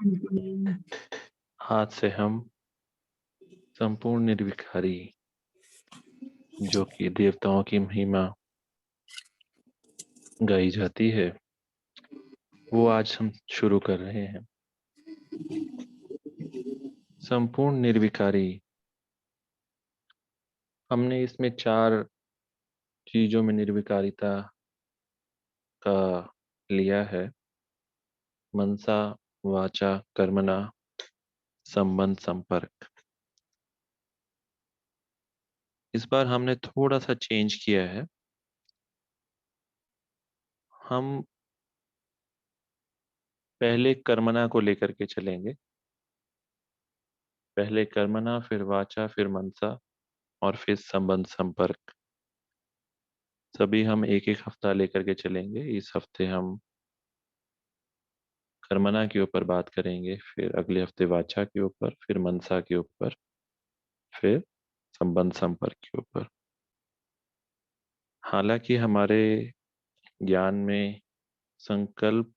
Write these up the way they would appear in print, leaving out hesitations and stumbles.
आज से हम संपूर्ण निर्विकारी, जो कि देवताओं की महिमा गाई जाती है, वो आज हम शुरू कर रहे हैं। संपूर्ण निर्विकारी, हमने इसमें 4 चीजों में निर्विकारिता का लिया है: मनसा, वाचा, कर्मणा, संबंध, संपर्क। इस बार हमने थोड़ा सा चेंज किया है। हम पहले कर्मणा को लेकर के चलेंगे। पहले कर्मणा, फिर वाचा, फिर मनसा और फिर संबंध, संपर्क। सभी हम एक एक हफ्ता लेकर के चलेंगे। इस हफ्ते हम कर्मणा के ऊपर बात करेंगे, फिर अगले हफ्ते वाचा के ऊपर, फिर मनसा के ऊपर, फिर संबंध, संपर्क के ऊपर। हालांकि हमारे ज्ञान में संकल्प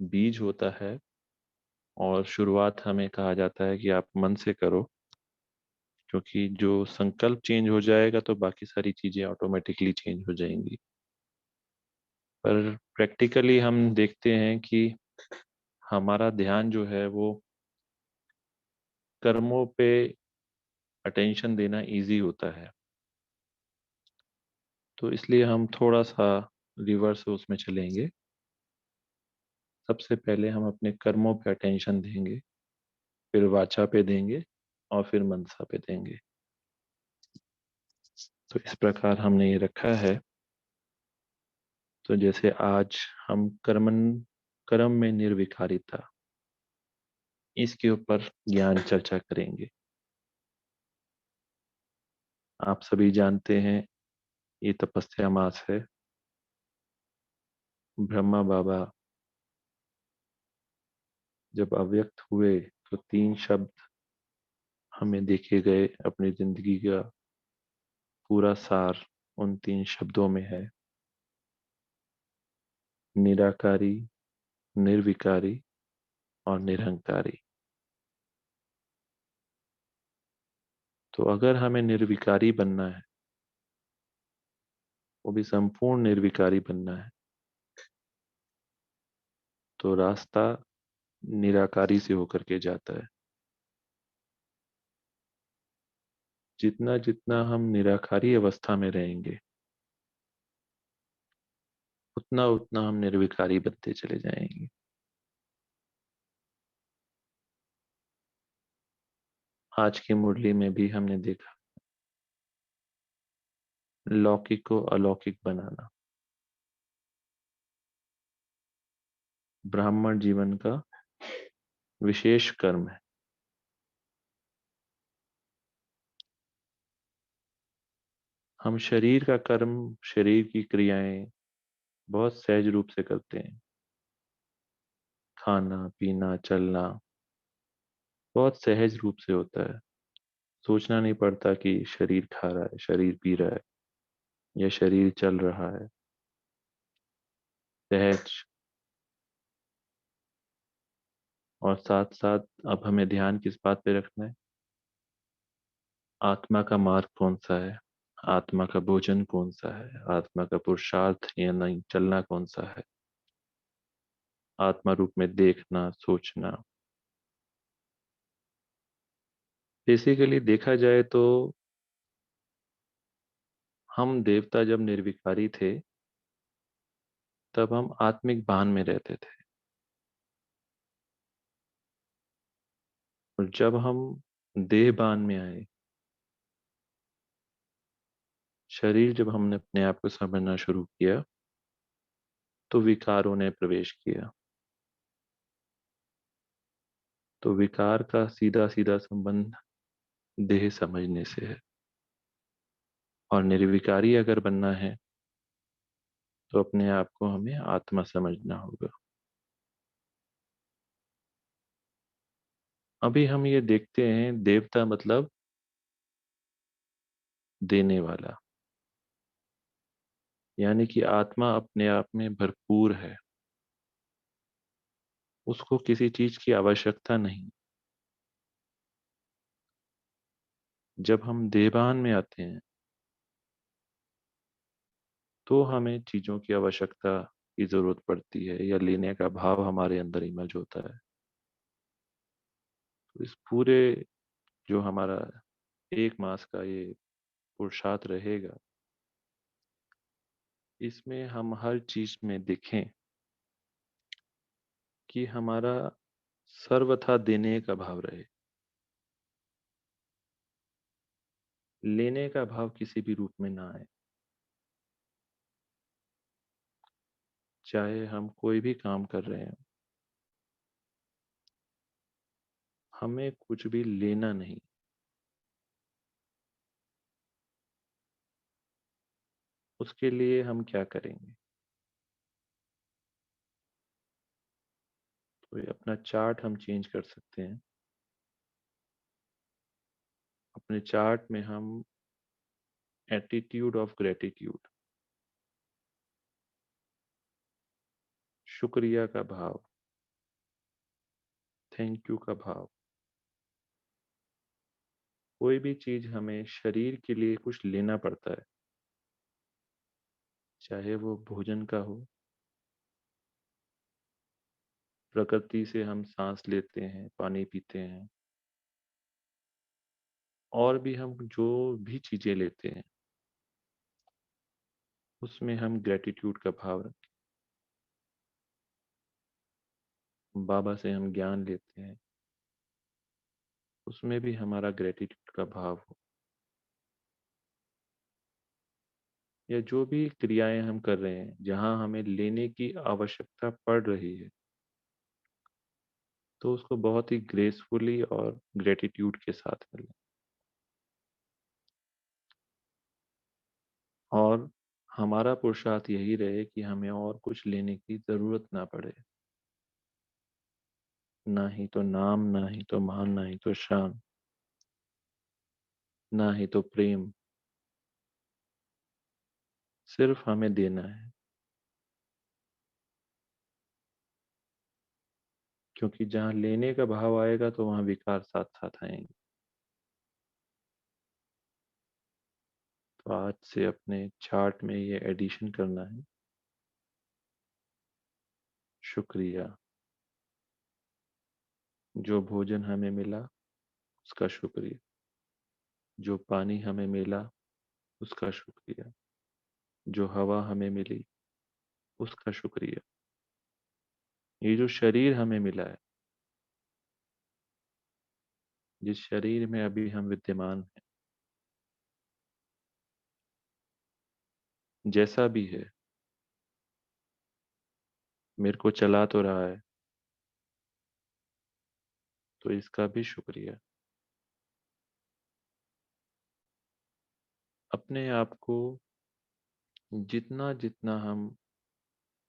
बीज होता है और शुरुआत हमें कहा जाता है कि आप मन से करो, क्योंकि जो संकल्प चेंज हो जाएगा तो बाकी सारी चीजें ऑटोमेटिकली चेंज हो जाएंगी। पर प्रैक्टिकली हम देखते हैं कि हमारा ध्यान जो है वो कर्मों पे अटेंशन देना इजी होता है। तो इसलिए हम थोड़ा सा रिवर्स उसमें चलेंगे। सबसे पहले हम अपने कर्मों पे अटेंशन देंगे, फिर वाचा पे देंगे और फिर मनसा पे देंगे। तो इस प्रकार हमने ये रखा है। तो जैसे आज हम कर्म में निर्विकारिता, इसके ऊपर ज्ञान चर्चा करेंगे। आप सभी जानते हैं ये तपस्या मास है। ब्रह्मा बाबा जब अव्यक्त हुए तो 3 शब्द हमें देखे गए। अपनी जिंदगी का पूरा सार उन 3 शब्दों में है: निराकारी, निर्विकारी और निरहंकारी। तो अगर हमें निर्विकारी बनना है, वो भी संपूर्ण निर्विकारी बनना है, तो रास्ता निराकारी से होकर के जाता है। जितना जितना हम निराकारी अवस्था में रहेंगे, उतना उतना हम निर्विकारी बनते चले जाएंगे। आज की मुरली में भी हमने देखा लौकिक को अलौकिक बनाना ब्राह्मण जीवन का विशेष कर्म है। हम शरीर का कर्म, शरीर की क्रियाएं बहुत सहज रूप से करते हैं। खाना, पीना, चलना बहुत सहज रूप से होता है। सोचना नहीं पड़ता कि शरीर खा रहा है, शरीर पी रहा है या शरीर चल रहा है। सहज। और साथ साथ अब हमें ध्यान किस बात पे रखना है? आत्मा का मार्ग कौन सा है, आत्मा का भोजन कौन सा है, आत्मा का पुरुषार्थ या नहीं चलना कौन सा है। आत्मा रूप में देखना, सोचना। बेसिकली देखा जाए तो हम देवता जब निर्विकारी थे, तब हम आत्मिक भान में रहते थे। और जब हम देह भान में आए, शरीर जब हमने अपने आप को समझना शुरू किया, तो विकारों ने प्रवेश किया। तो विकार का सीधा सीधा संबंध देह समझने से है। और निर्विकारी अगर बनना है तो अपने आप को हमें आत्मा समझना होगा। अभी हम ये देखते हैं, देवता मतलब देने वाला, यानी कि आत्मा अपने आप में भरपूर है। उसको किसी चीज की आवश्यकता नहीं। जब हम देवान में आते हैं तो हमें चीजों की आवश्यकता की जरूरत पड़ती है, या लेने का भाव हमारे अंदर इमर्ज होता है। तो इस पूरे जो हमारा 1 मास का ये पुरुषार्थ रहेगा, इसमें हम हर चीज में दिखें कि हमारा सर्वथा देने का भाव रहे। लेने का भाव किसी भी रूप में ना आए। चाहे हम कोई भी काम कर रहे हैं, हमें कुछ भी लेना नहीं। उसके लिए हम क्या करेंगे? तो ये अपना चार्ट हम चेंज कर सकते हैं। अपने चार्ट में हम एटीट्यूड ऑफ ग्रेटिट्यूड, शुक्रिया का भाव, थैंक यू का भाव। कोई भी चीज हमें शरीर के लिए कुछ लेना पड़ता है, चाहे वो भोजन का हो, प्रकृति से हम सांस लेते हैं, पानी पीते हैं, और भी हम जो भी चीजें लेते हैं उसमें हम ग्रेटिट्यूड का भाव रखें। बाबा से हम ज्ञान लेते हैं, उसमें भी हमारा ग्रेटिट्यूड का भाव हो। या जो भी क्रियाएं हम कर रहे हैं जहां हमें लेने की आवश्यकता पड़ रही है, तो उसको बहुत ही ग्रेसफुली और ग्रेटिट्यूड के साथ करें। और हमारा पुरुषार्थ यही रहे कि हमें और कुछ लेने की जरूरत ना पड़े। ना ही तो नाम, ना ही तो मान, ना ही तो शान, ना ही तो प्रेम। सिर्फ हमें देना है। क्योंकि जहाँ लेने का भाव आएगा तो वहाँ विकार साथ साथ आएंगे। तो आज से अपने चार्ट में ये एडिशन करना है। शुक्रिया। जो भोजन हमें मिला उसका शुक्रिया। जो पानी हमें मिला उसका शुक्रिया। जो हवा हमें मिली उसका शुक्रिया। ये जो शरीर हमें मिला है, जिस शरीर में अभी हम विद्यमान हैं, जैसा भी है, मेरे को चला तो रहा है, तो इसका भी शुक्रिया। अपने आप को जितना जितना हम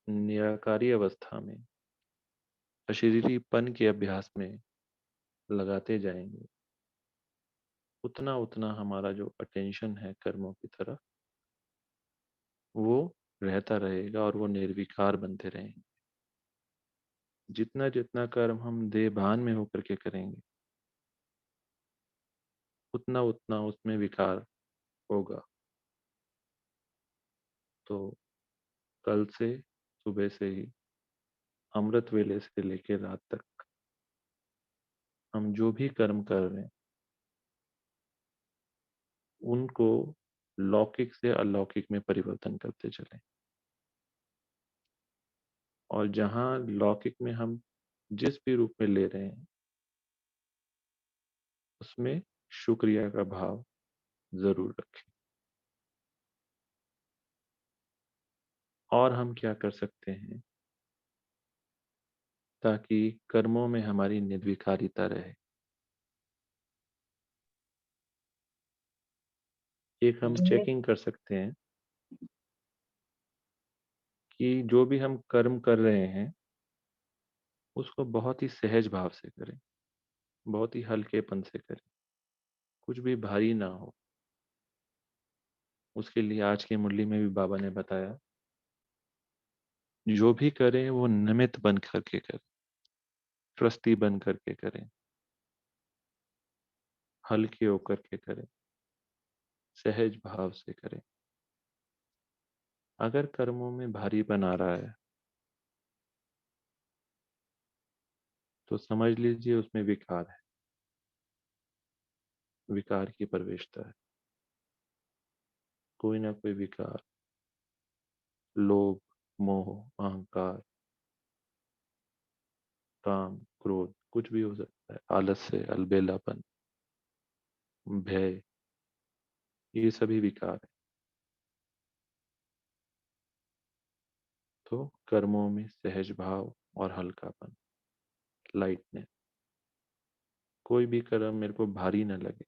निराकारी अवस्था में, अशरीरीपन के अभ्यास में लगाते जाएंगे, उतना उतना हमारा जो अटेंशन है कर्मों की तरफ, वो रहता रहेगा और वो निर्विकार बनते रहेंगे। जितना जितना कर्म हम देह भान में होकर के करेंगे, उतना उतना उसमें विकार होगा। तो कल से सुबह से ही, अमृत वेले से लेकर रात तक, हम जो भी कर्म कर रहे हैं उनको लौकिक से अलौकिक में परिवर्तन करते चलें। और जहाँ लौकिक में हम जिस भी रूप में ले रहे हैं, उसमें शुक्रिया का भाव जरूर रखें। और हम क्या कर सकते हैं ताकि कर्मों में हमारी निर्विकारिता रहे? एक हम चेकिंग कर सकते हैं कि जो भी हम कर्म कर रहे हैं उसको बहुत ही सहज भाव से करें, बहुत ही हल्केपन से करें, कुछ भी भारी ना हो। उसके लिए आज की मुरली में भी बाबा ने बताया, जो भी करें वो निमित्त बन करके करें। ट्रस्टी बन करके करें, हल्के होकर के करें, सहज भाव से करें। अगर कर्मों में भारीपन आ रहा है तो समझ लीजिए उसमें विकार है, विकार की प्रवेशता है। कोई ना कोई विकार, लोभ, मोह, अहंकार, काम, क्रोध, कुछ भी हो सकता है, आलस्य, अलबेलापन, भय, ये सभी विकार है। तो कर्मों में सहज भाव और हल्कापन, लाइटनेस, कोई भी कर्म मेरे को भारी न लगे,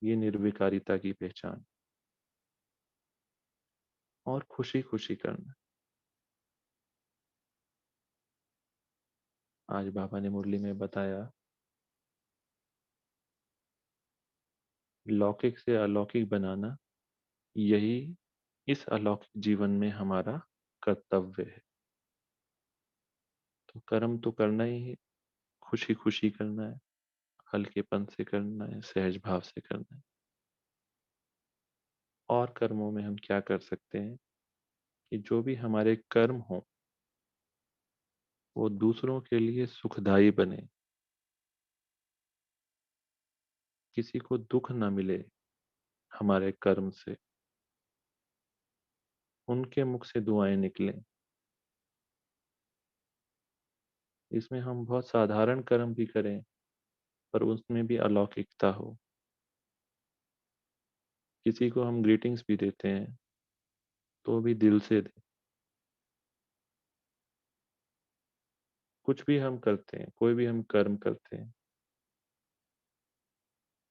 ये निर्विकारिता की पहचान। और खुशी खुशी करना। आज बाबा ने मुरली में बताया, लौकिक से अलौकिक बनाना, यही इस अलौकिक जीवन में हमारा कर्तव्य है। तो कर्म तो करना ही है, खुशी खुशी करना है, हल्केपन से करना है, सहज भाव से करना है। और कर्मों में हम क्या कर सकते हैं कि जो भी हमारे कर्म हो वो दूसरों के लिए सुखदायी बने, किसी को दुख ना मिले हमारे कर्म से, उनके मुख से दुआएं निकलें। इसमें हम बहुत साधारण कर्म भी करें पर उसमें भी अलौकिकता हो। किसी को हम ग्रीटिंग्स भी देते हैं तो भी दिल से दें। कुछ भी हम करते हैं, कोई भी हम कर्म करते हैं,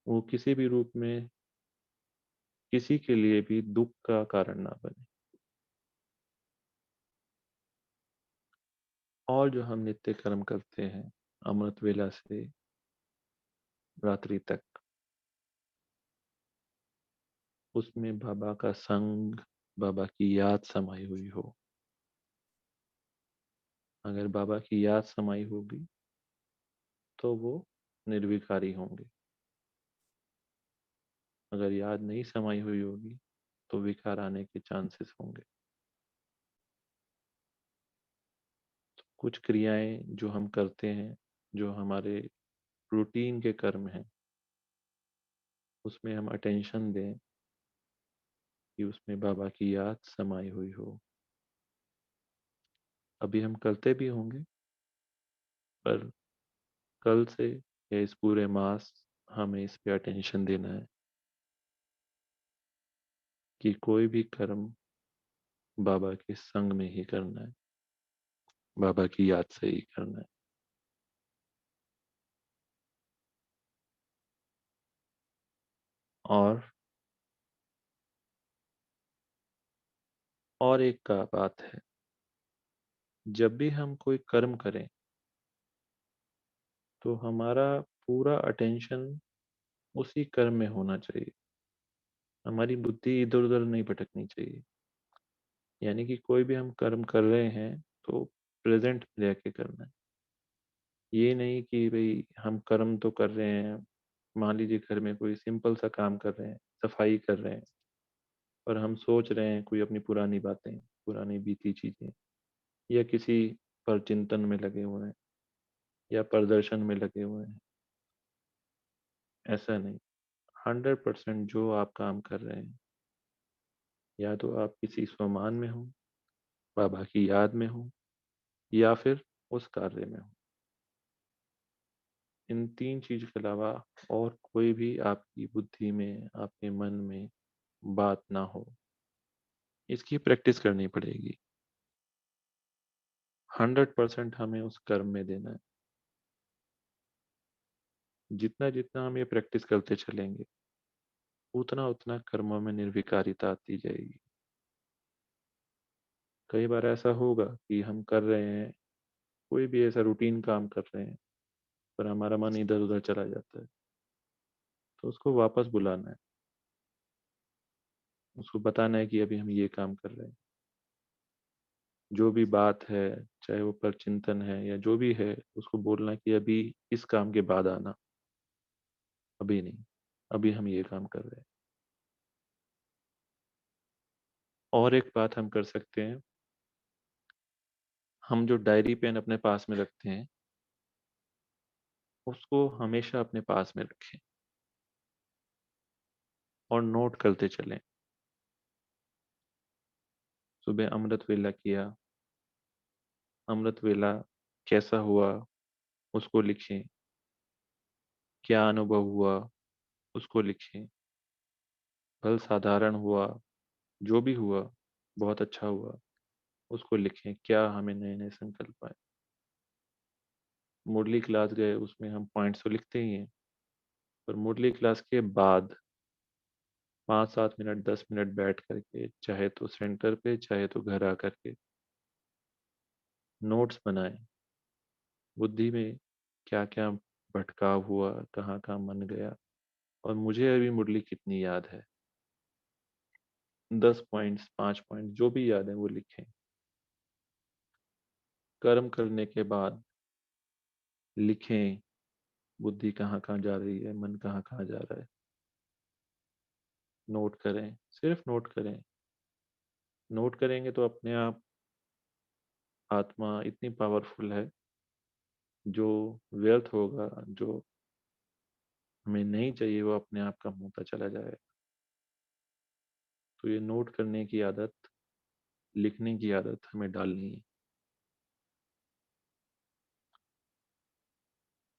वो किसी भी रूप में किसी के लिए भी दुख का कारण ना बने। और जो हम नित्य कर्म करते हैं अमृत वेला से रात्रि तक, उसमें बाबा का संग, बाबा की याद समाई हुई हो। अगर बाबा की याद समाई होगी तो वो निर्विकारी होंगे। अगर याद नहीं समाई हुई होगी तो विकार आने के चांसेस होंगे। कुछ क्रियाएं जो हम करते हैं, जो हमारे रूटीन के कर्म हैं, उसमें हम अटेंशन दें कि उसमें बाबा की याद समाई हुई हो। अभी हम करते भी होंगे पर कल से या इस पूरे मास हमें इस पे अटेंशन देना है कि कोई भी कर्म बाबा के संग में ही करना है, बाबा की याद से ही करना है। और एक का बात है, जब भी हम कोई कर्म करें तो हमारा पूरा अटेंशन उसी कर्म में होना चाहिए। हमारी बुद्धि इधर उधर नहीं भटकनी चाहिए। यानी कि कोई भी हम कर्म कर रहे हैं तो प्रेजेंट में रह के करना है। ये नहीं कि भाई हम कर्म तो कर रहे हैं, मान लीजिए घर में कोई सिंपल सा काम कर रहे हैं, सफाई कर रहे हैं, पर हम सोच रहे हैं कोई अपनी पुरानी बातें, पुरानी बीती चीजें, या किसी पर चिंतन में लगे हुए हैं या प्रदर्शन में लगे हुए हैं। ऐसा नहीं। 100% जो आप काम कर रहे हैं, या तो आप किसी स्वमान में हो, बाबा की याद में हो, या फिर उस कार्य में हो। इन तीन चीज के अलावा और कोई भी आपकी बुद्धि में, आपके मन में बात ना हो। इसकी प्रैक्टिस करनी पड़ेगी। 100% हमें उस कर्म में देना है। जितना जितना हम ये प्रैक्टिस करते चलेंगे उतना उतना कर्मों में निर्विकारिता आती जाएगी। कई बार ऐसा होगा कि हम कर रहे हैं, कोई भी ऐसा रूटीन काम कर रहे हैं, पर हमारा मन इधर उधर चला जाता है। तो उसको वापस बुलाना है, उसको बताना है कि अभी हम ये काम कर रहे हैं। जो भी बात है, चाहे वो परचिंतन है या जो भी है, उसको बोलना कि अभी इस काम के बाद आना, अभी नहीं, अभी हम ये काम कर रहे हैं। और एक बात हम कर सकते हैं, हम जो डायरी पेन अपने पास में रखते हैं उसको हमेशा अपने पास में रखें और नोट करते चलें। सुबह अमृत वेला किया, अमृत वेला कैसा हुआ उसको लिखें, क्या अनुभव हुआ उसको लिखें, फल साधारण हुआ, जो भी हुआ बहुत अच्छा हुआ उसको लिखें, क्या हमें नए नए संकल्प आए। मुरली क्लास गए, उसमें हम पॉइंट्स तो लिखते ही हैं, पर मुरली क्लास के बाद 5-7 मिनट 10 मिनट बैठ करके, चाहे तो सेंटर पे चाहे तो घर आकर के नोट्स बनाएं, बुद्धि में क्या क्या भटकाव हुआ, कहाँ कहाँ मन गया, और मुझे अभी मुरली कितनी याद है। 10 पॉइंट्स 5 पॉइंट जो भी याद है वो लिखें। कर्म करने के बाद लिखें, बुद्धि कहाँ कहाँ जा रही है, मन कहाँ कहाँ जा रहा है, नोट करें, सिर्फ नोट करें। नोट करेंगे तो अपने आप आत्मा इतनी पावरफुल है, जो व्यर्थ होगा, जो हमें नहीं चाहिए, वो अपने आप कम होता चला जाएगा। तो ये नोट करने की आदत, लिखने की आदत हमें डालनी है।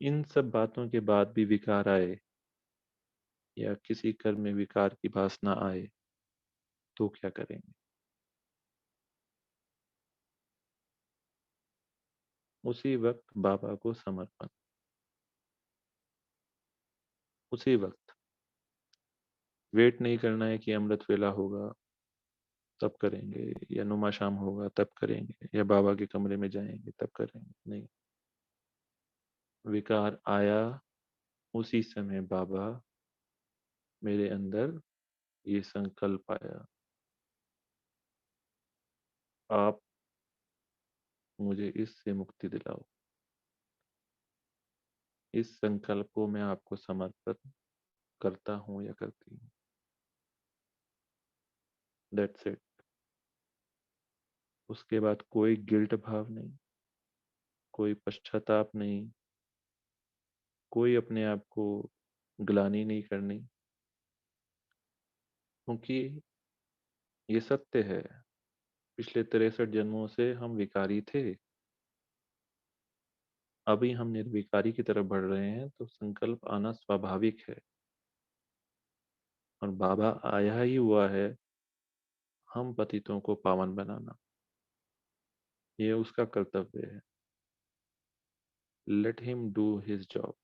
इन सब बातों के बाद भी विकार आए या किसी कर्म में विकार की वासना आए तो क्या करेंगे? उसी वक्त बाबा को समर्पण, उसी वक्त। वेट नहीं करना है कि अमृत वेला होगा तब करेंगे, या नुमा शाम होगा तब करेंगे, या बाबा के कमरे में जाएंगे तब करेंगे, नहीं। विकार आया, उसी समय बाबा मेरे अंदर ये संकल्प आया, आप मुझे इससे मुक्ति दिलाओ, इस संकल्प को मैं आपको समर्पित करता हूँ या करती हूँ। That's it. उसके बाद कोई गिल्ट भाव नहीं, कोई पश्चाताप नहीं, कोई अपने आप को ग्लानि नहीं करनी, क्योंकि ये सत्य है, पिछले 63 जन्मों से हम विकारी थे, अभी हम निर्विकारी की तरफ बढ़ रहे हैं, तो संकल्प आना स्वाभाविक है। और बाबा आया ही हुआ है हम पतितों को पावन बनाना, ये उसका कर्तव्य है। Let him do his job,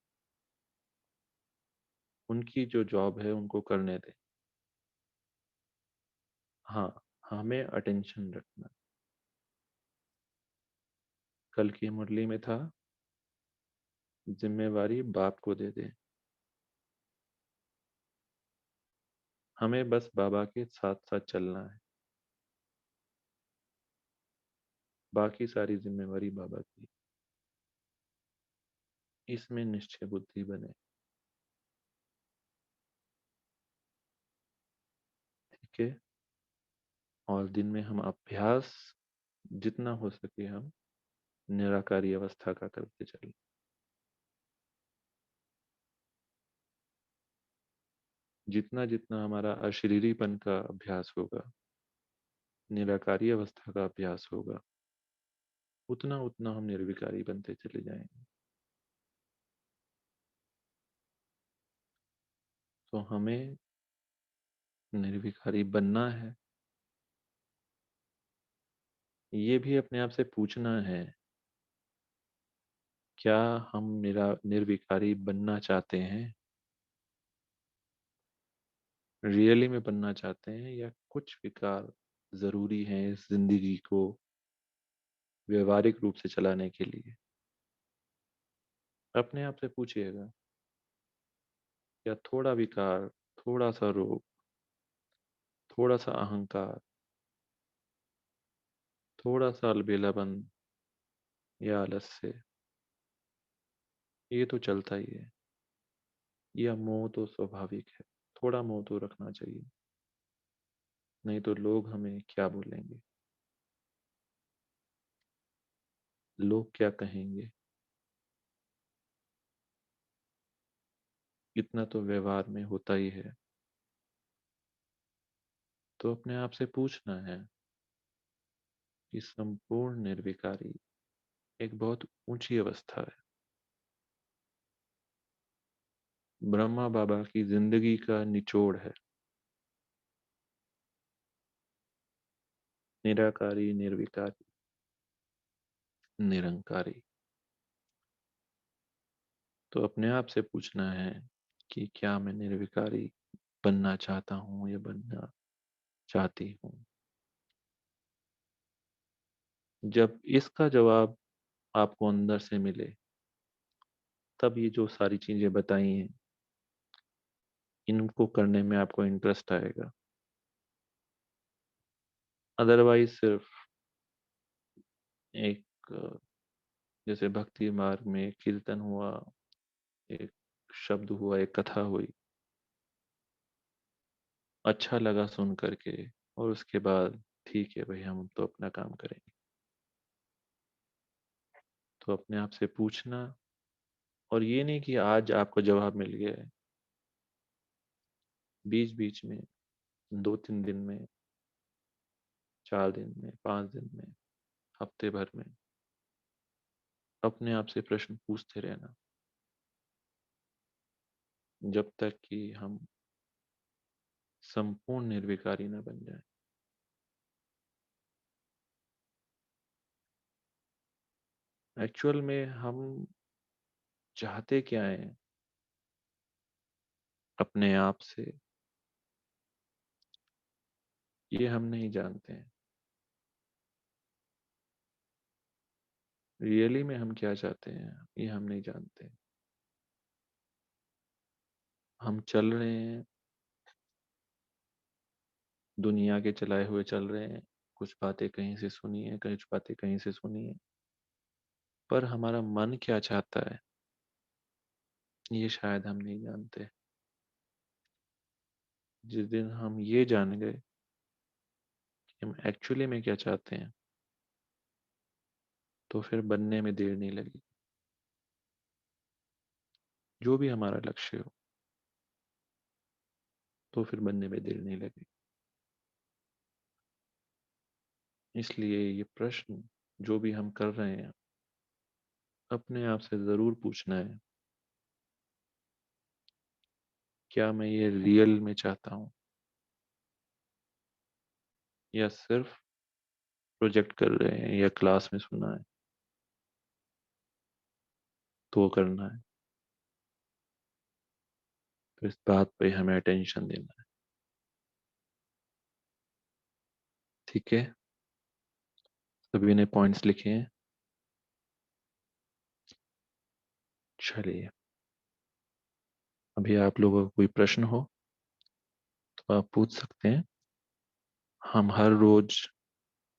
उनकी जो जॉब है उनको करने दें। हाँ, हमें अटेंशन रखना। कल की मुरली में था, जिम्मेवारी बाप को दे दें, हमें बस बाबा के साथ साथ चलना है, बाकी सारी जिम्मेवारी बाबा की। इसमें निश्चय बुद्धि बने। ठीक है। और दिन में हम अभ्यास जितना हो सके हम निराकारी अवस्था का करते चले। जितना जितना हमारा अशरीरीपन का अभ्यास होगा, निराकारी अवस्था का अभ्यास होगा, उतना उतना हम निर्विकारी बनते चले जाएंगे। तो हमें निर्विकारी बनना है, ये भी अपने आप से पूछना है, क्या हम निर्विकारी बनना चाहते हैं, रियली में बनना चाहते हैं, या कुछ विकार जरूरी हैं इस जिंदगी को व्यवहारिक रूप से चलाने के लिए। अपने आप से पूछिएगा, क्या थोड़ा विकार, थोड़ा सा रोग, थोड़ा सा अहंकार, थोड़ा सा अलबेलापन या आलस से, ये तो चलता ही है। यह मोह तो स्वाभाविक है, थोड़ा मोह तो रखना चाहिए, नहीं तो लोग हमें क्या बोलेंगे, लोग क्या कहेंगे। इतना तो व्यवहार में होता ही है। तो अपने आप से पूछना है कि संपूर्ण निर्विकारी एक बहुत ऊंची अवस्था है। ब्रह्मा बाबा की जिंदगी का निचोड़ है, निराकारी, निर्विकारी, निरंकारी। तो अपने आप से पूछना है कि क्या मैं निर्विकारी बनना चाहता हूं या बनना चाहती हूँ। जब इसका जवाब आपको अंदर से मिले, तब ये जो सारी चीजें बताई हैं, इनको करने में आपको इंटरेस्ट आएगा। अदरवाइज सिर्फ एक जैसे भक्ति मार्ग में कीर्तन हुआ, एक शब्द हुआ, एक कथा हुई, अच्छा लगा सुन करके, और उसके बाद ठीक है भाई हम तो अपना काम करेंगे। तो अपने आप से पूछना, और ये नहीं कि आज आपको जवाब मिल गया है, बीच बीच में, 2-3 दिन में, 4 दिन में, 5 दिन में, हफ्ते भर में अपने आप से प्रश्न पूछते रहना, जब तक कि हम संपूर्ण निर्विकारी न बन जाए। एक्चुअल में हम चाहते क्या है अपने आप से, ये हम नहीं जानते हैं। रियली में हम क्या चाहते हैं, ये हम नहीं जानते। हम चल रहे हैं, दुनिया के चलाए हुए चल रहे हैं, कुछ बातें कहीं से सुनी है, कुछ बातें कहीं से सुनी है, पर हमारा मन क्या चाहता है ये शायद हम नहीं जानते। जिस दिन हम ये जान गए कि हम एक्चुअली में क्या चाहते हैं, तो फिर बनने में देर नहीं लगी। जो भी हमारा लक्ष्य हो, तो फिर बनने में देर नहीं लगी। इसलिए ये प्रश्न जो भी हम कर रहे हैं, अपने आप से जरूर पूछना है, क्या मैं ये रियल में चाहता हूँ, या सिर्फ प्रोजेक्ट कर रहे हैं, या क्लास में सुना है तो वो करना है। तो इस बात पे हमें अटेंशन देना है। ठीक है, सभी ने पॉइंट्स लिखे हैं। चलिए, अभी आप लोगों को कोई प्रश्न हो तो आप पूछ सकते हैं। हम हर रोज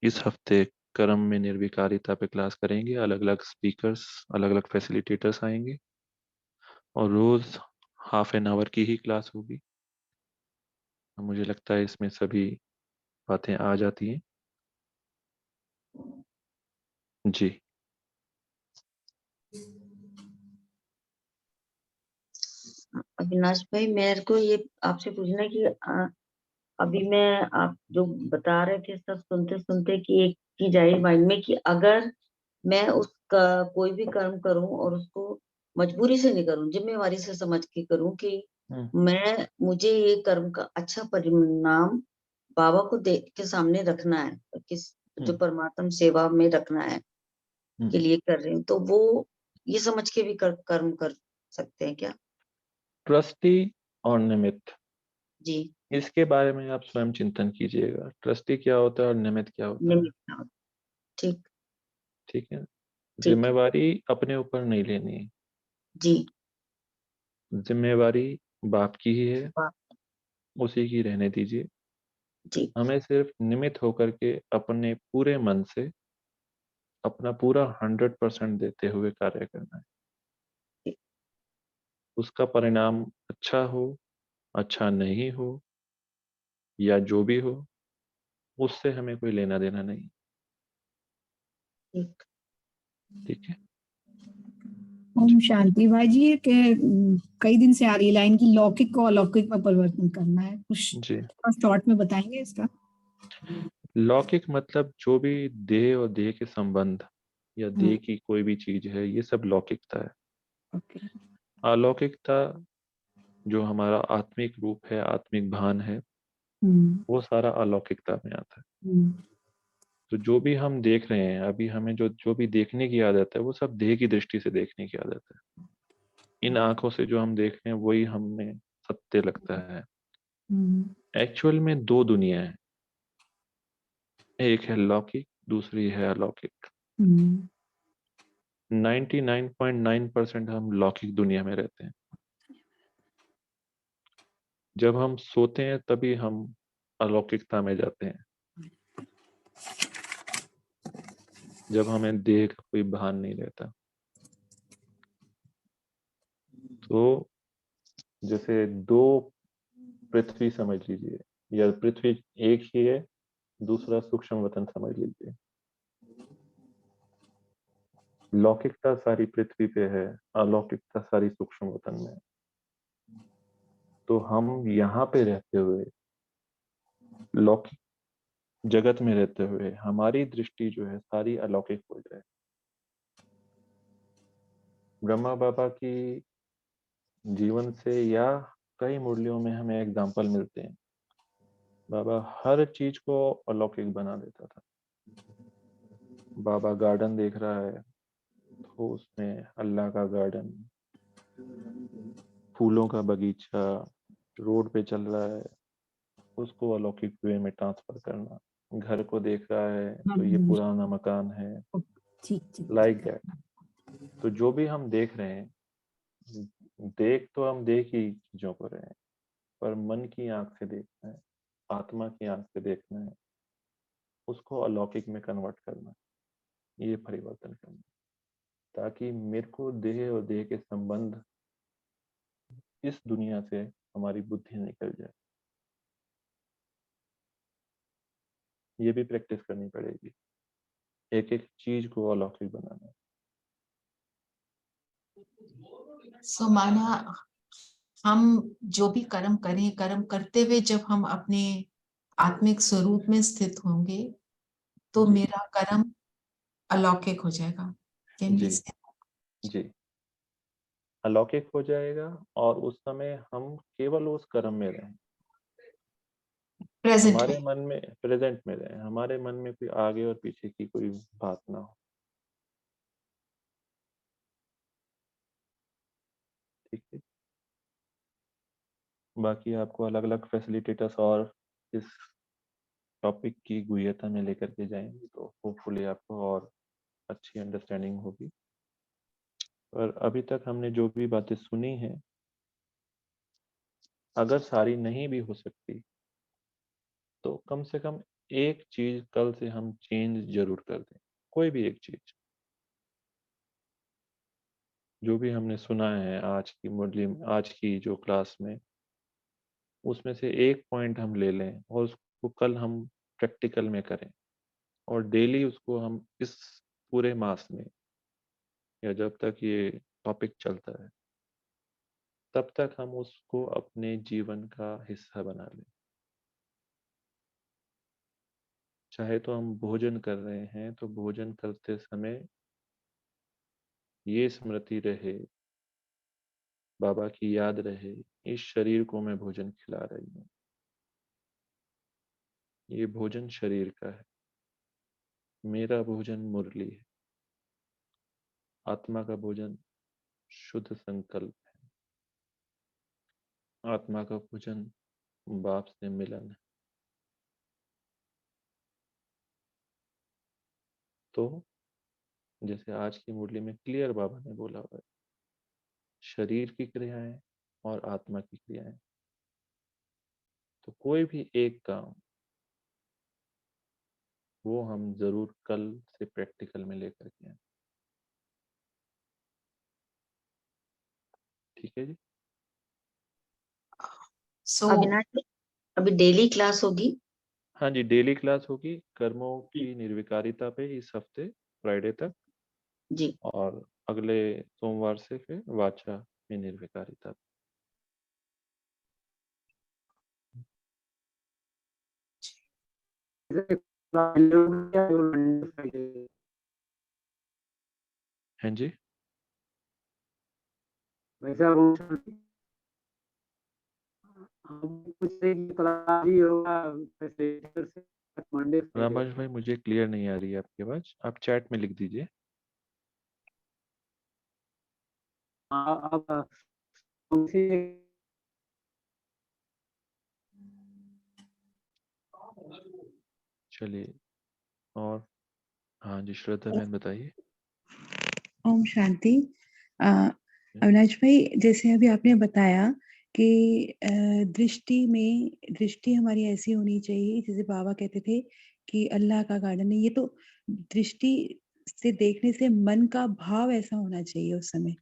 इस हफ्ते क्रम में निर्विकारिता पे क्लास करेंगे। अलग अलग स्पीकर्स, अलग अलग फैसिलिटेटर्स आएंगे, और रोज ½ एन आवर की ही क्लास होगी। मुझे लगता है इसमें सभी बातें आ जाती हैं। जी। अविनाश भाई, मेरे को ये आपसे पूछना है कि अभी मैं आप जो बता रहे थे सब सुनते सुनते कि एक चीज आई माइंड में कि अगर मैं उसका कोई भी कर्म करूं और उसको मजबूरी से नहीं करूं, जिम्मेवारी से समझ के करूं कि हम्म। मुझे ये कर्म का अच्छा परिणाम बाबा को दे के सामने रखना है, किस जो हम्म। परमात्म सेवा में रखना है के हम्म। लिए कर रही हूँ, तो वो ये समझ के भी कर्म कर सकते हैं क्या? ट्रस्टी और निमित्त, जी। इसके बारे में आप स्वयं चिंतन कीजिएगा। ट्रस्टी क्या होता है और निमित्त क्या होता है। निमित्त। ठीक। ठीक है। ठीक। जिम्मेवारी अपने ऊपर नहीं लेनी है। जी। जिम्मेवारी बाप की ही है, वाह। उसी की रहने दीजिए। जी, हमें सिर्फ निमित्त होकर के अपने पूरे मन से अपना पूरा 100% देते हुए कार्य करना है। जी, उसका परिणाम अच्छा हो, अच्छा नहीं हो, या जो भी हो, उससे हमें कोई लेना देना नहीं। ठीक। ठीक है ओम जी। शांति। भाई जी, ये कई दिन से आ रही लाइन की लौकिक को अलौकिक में परिवर्तन करना है, कुछ जी, शॉर्ट में बताएंगे इसका? लौकिक मतलब जो भी देह और देह के संबंध या देह की कोई भी चीज है, ये सब लौकिकता है। ओके। अलौकिकता जो हमारा आत्मिक रूप है, आत्मिक भान है, हम्म। वो सारा अलौकिकता में आता है। हम्म। तो जो भी हम देख रहे हैं अभी, हमें जो जो भी देखने की आदत है, वो सब देह की दृष्टि से देखने की आदत है। इन आंखों से जो हम देख रहे हैं वही हमें सत्य लगता है। हम्म। एक्चुअल में दो दुनिया है, एक है लौकिक, दूसरी है अलौकिक। हम्म। 99.9% हम लौकिक दुनिया में रहते हैं। जब हम सोते हैं तभी हम अलौकिकता में जाते हैं, जब हमें देह का कोई भान नहीं रहता। तो जैसे दो पृथ्वी समझ लीजिए, या पृथ्वी एक ही है, दूसरा सूक्ष्म वतन समझ लीजिए। लौकिकता सारी पृथ्वी पे है, अलौकिकता सारी सूक्ष्म वतन में है। तो हम यहाँ पे रहते हुए, लौकिक जगत में रहते हुए, हमारी दृष्टि जो है सारी अलौकिक हो जाए। ब्रह्मा बाबा की जीवन से या कई मुरलियों में हमें एग्जाम्पल मिलते हैं। बाबा हर चीज को अलौकिक बना देता था। बाबा गार्डन देख रहा है तो उसमें अल्लाह का गार्डन, फूलों का बगीचा, रोड पे चल रहा है, उसको अलौकिक वे में ट्रांसफर करना। घर को देख रहा है तो ये पुराना मकान है, ठीक ठीक। Like that. तो जो भी हम देख रहे हैं, देख तो हम देख ही चीजों को रहे हैं, पर मन की आंख से देखना है, आत्मा की आंख से देखना है, उसको अलौकिक में कन्वर्ट करना है, ये परिवर्तन करना है, ताकि मेरे को देह और देह के संबंध, इस दुनिया से हमारी बुद्धि निकल जाए। ये भी प्रैक्टिस करनी पड़ेगी, एक एक चीज को अलौकिक बनाना। सो माना हम जो भी कर्म करें, कर्म करते हुए जब हम अपने आत्मिक स्वरूप में स्थित होंगे तो जी मेरा कर्म अलौकिक हो जाएगा। कैन वी जी से? जी, अलौकिक हो जाएगा। और उस समय हम केवल उस कर्म में रहें, प्रेजेंट हमारे में। मन में प्रेजेंट में रहें, हमारे मन में कोई आगे और पीछे की कोई बात ना हो। ठीक है। बाकी आपको अलग अलग फैसिलिटेटर्स और इस टॉपिक की गुह्यता में लेकर के जाएंगे तो होपफुली आपको और अच्छी अंडरस्टैंडिंग होगी। पर अभी तक हमने जो भी बातें सुनी हैं, अगर सारी नहीं भी हो सकती तो कम से कम एक चीज कल से हम चेंज जरूर कर दें। कोई भी एक चीज जो भी हमने सुना है आज की मुरली में, आज की जो क्लास में, उसमें से एक पॉइंट हम ले लें और उसको कल हम प्रैक्टिकल में करें। और डेली उसको हम इस पूरे मास में, या जब तक ये टॉपिक चलता है, तब तक हम उसको अपने जीवन का हिस्सा बना लें। चाहे तो हम भोजन कर रहे हैं तो भोजन करते समय ये स्मृति रहे, बाबा की याद रहे, इस शरीर को मैं भोजन खिला रही हूँ, ये भोजन शरीर का है, मेरा भोजन मुरली है, आत्मा का भोजन शुद्ध संकल्प है, आत्मा का भोजन बाप से मिलन है। तो जैसे आज की मुरली में क्लियर बाबा ने बोला हुआ है, शरीर की क्रियाएं और आत्मा की क्रियाएं। तो कोई भी एक काम वो हम जरूर कल से प्रैक्टिकल में लेकर के आए। ठीक है जी। सो अविनाश जी, अभी डेली क्लास होगी? हाँ जी, डेली क्लास होगी कर्मों की निर्विकारिता पे इस हफ्ते फ्राइडे तक, जी। और अगले सोमवार से फिर वाचा में निर्विकारिता। हाँ जी, वैसा वो हम पूछ रहे कि क्लास ही होगा फैसिलिटेटर से मंडे फ्राइडे। रमेश भाई मुझे क्लियर नहीं आ रही है आपकी आवाज, आप चैट में लिख दीजिए। हाँ, अब उसी चलिए, और हाँ जी श्रद्धा बहन बताइए। ओम शांति। अविनाश भाई, जैसे अभी आपने बताया कि दृष्टि हमारी ऐसी होनी चाहिए, जैसे बाबा कहते थे कि अल्लाह का गार्डन है। ये तो दृष्टि से देखने से मन का भाव ऐसा होना चाहिए उस समय।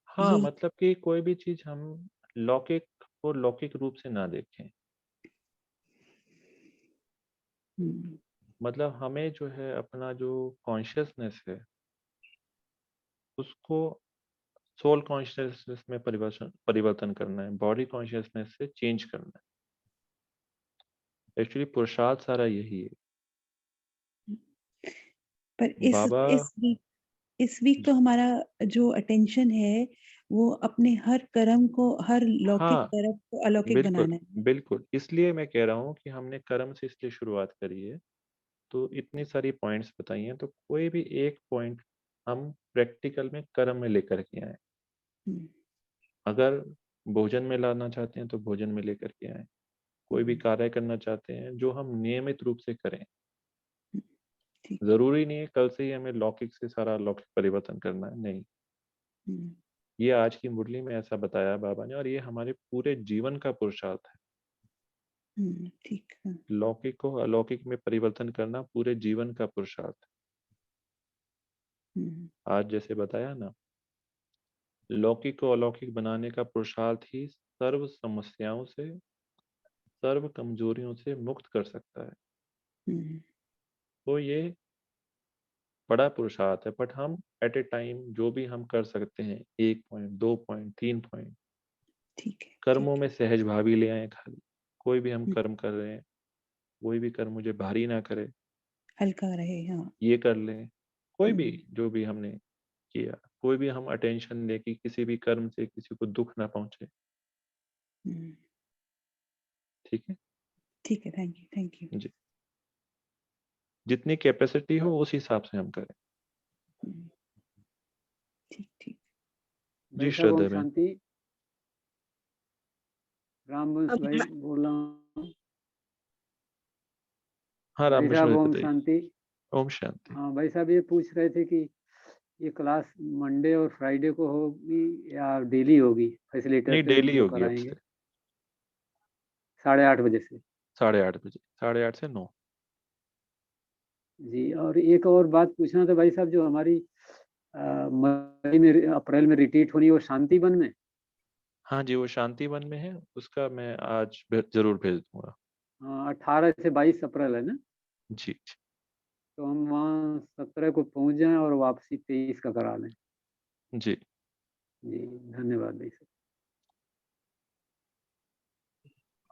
हाँ, ये मतलब कि कोई भी चीज हम लौकिक को लौकिक रूप से ना देखें। हम्म, मतलब हमें जो है अपना जो कॉन्शियसनेस है उसको सोल कॉन्शियसनेस में परिवर्तन करना है, बॉडी कॉन्शियसनेस से चेंज करना है। एक्चुअली पुरुषार्थ सारा यही है। पर बाबा इस वीक तो हमारा जो अटेंशन है वो अपने हर कर्म को, हर लौकिक हाँ कर्म को अलौकिक बिल्कुल बनाना है। बिल्कुल, इसलिए मैं कह रहा हूँ कि हमने कर्म से इसलिए शुरुआत करी है, तो इतनी सारी पॉइंट्स बताई हैं, तो कोई भी एक पॉइंट हम प्रैक्टिकल में कर्म में लेकर के आए। हम्म, अगर भोजन में लाना चाहते हैं तो भोजन में लेकर के आए। कोई भी कार्य करना चाहते हैं जो हम नियमित रूप से करें। ठीक। जरूरी नहीं है कल से ही हमें लौकिक से सारा लौकिक परिवर्तन करना है, नहीं। हम्म, ये आज की मुरली में ऐसा बताया बाबा ने, और ये हमारे पूरे जीवन का पुरुषार्थ है। ठीक है। लौकिक को अलौकिक में परिवर्तन करना पूरे जीवन का पुरुषार्थ हम्म, है। आज जैसे बताया ना, लौकिक को अलौकिक बनाने का पुरुषार्थ ही सर्व समस्याओं से, सर्व कमजोरियों से मुक्त कर सकता है। हम्म, तो ये बड़ा पुरुषार्थ है, बट हम एट ए टाइम जो भी हम कर सकते हैं, 1 पॉइंट 2 पॉइंट 3 पॉइंट ठीक है। कर्मों ठीक में सहज भावी ले आए खाली। कोई भी हम है। कर्म कर रहे हैं, कोई भी कर्म मुझे भारी ना करे, हल्का रहे, हाँ। ये कर लें। कोई भी हम्म, जो भी हमने किया, कोई भी हम अटेंशन ले कि किसी भी कर्म से किसी को दुख ना पहुंचे। हम्म, ठीक है ठीक है। Thank you, thank you. जी, जितनी कैपेसिटी हो उस हिसाब से हम करें। ठीक ठीक। जी भाई साहब ओम श्रद्धा बहन। शांति। रामवंश भाई अविनाश बोल रहा हूँ। हाँ भाई रामेश्वर साहब जी ओम बताइए। शांति। ओम शांति। हाँ भाई साहब ये पूछ रहे थे कि ये क्लास मंडे और फ्राइडे को होगी या डेली होगी? फैसिलिटेटर नहीं, से डेली जो होगी अब कराएंगे से 8:30 बजे से। 8:30 बजे, 8:30 से 9। जी, और एक और बात पूछना था भाई साहब, जो हमारी मई में अप्रैल में रिट्रीट होनी है वो शांति वन में। हाँ जी, वो शांति वन में है, उसका मैं आज जरूर भेज दूंगा। 18 से 22 अप्रैल है ना? जी जी तो हम वहाँ 17 को पहुँच जाएं और वापसी 23 का करा लें। जी। जी धन्यवाद भाई साहब।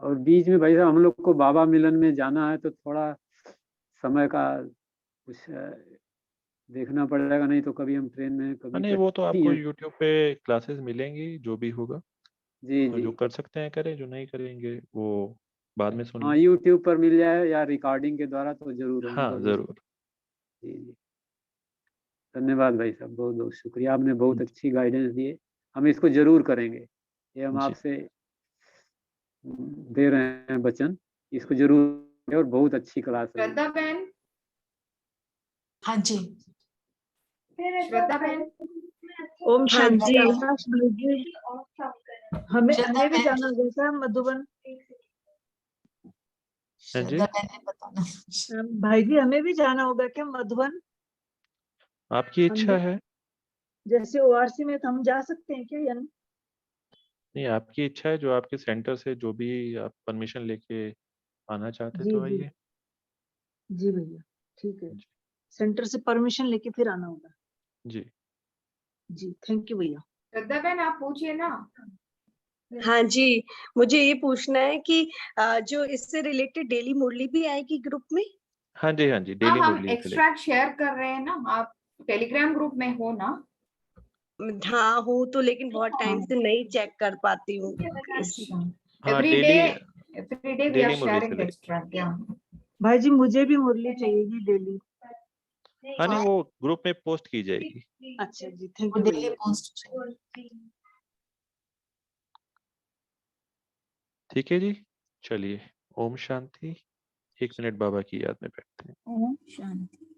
और बीच में भाई साहब हम लोग को बाबा मिलन में जाना है, तो थोड़ा समय का कुछ देखना पड़ेगा, नहीं तो कभी हम ट्रेन में कभी नहीं, वो तो ही आपको हैं। यूट्यूब पे क्लासेस मिलेंगी, जो भी होगा। जी तो जी। जो कर सकते हैं करें, जो नहीं करेंगे वो बाद में सुन हाँ लें। यूट्यूब पर मिल जाए या रिकॉर्डिंग के द्वारा तो जरूर हम हाँ कभी। जरूर। जी जी। धन्यवाद भाई साहब, बहुत बहुत शुक्रिया, आपने बहुत अच्छी गाइडेंस दी है। हम इसको जरूर करेंगे, ये हम जी आपसे दे रहे हैं वचन। इसको जरूर, और बहुत अच्छी क्लास है। श्रद्धा बहन। हाँ जी श्रद्धा बहन। ओम हाँ शांति। जी अविनाश भाई जी, हमें श्रद्धा हमें भी बहन। जाना होगा क्या मधुबन? हाँ जी। श्रद्धा बहन ने बता भाई जी हमें भी जाना होगा क्या मधुबन? आपकी इच्छा है। जैसे ओआरसी में तो हम जा सकते हैं क्या या नहीं? नहीं, आपकी इच्छा है, जो आपके सेंटर से जो भी आप परमिशन लेके आना चाहते जी तो जी आइए। जी भैया, ठीक है। जी। सेंटर से परमिशन लेके फिर आना होगा। जी। जी थैंक यू भैया। श्रद्धा बहन आप पूछिए ना। हाँ जी, मुझे ये पूछना है कि जो इससे रिलेटेड डेली मुरली भी आएगी ग्रुप में? हाँ जी, हाँ जी, हाँ, डेली हम मुरली से लेके। एक्सट्रैक्ट शेयर कर रहे हैं ना, आप टेलीग्राम ग्रुप में हो ना? हाँ हूँ तो, लेकिन बहुत टाइम से नहीं चेक कर पाती हूँ। हाँ, every day we are daily Murli से शेयरिंग लेके। एक्सट्रैक्ट। या भाई जी मुझे भी मुरली चाहिए डेली। हाँ नहीं, वो ग्रुप में पोस्ट की जाएगी। अच्छा जी थैंक वो यू डेली भैया। पोस्ट। ठीक है जी, चलिए। ओम शांति। 1 मिनट बाबा की याद में बैठते हैं। ओम शांति।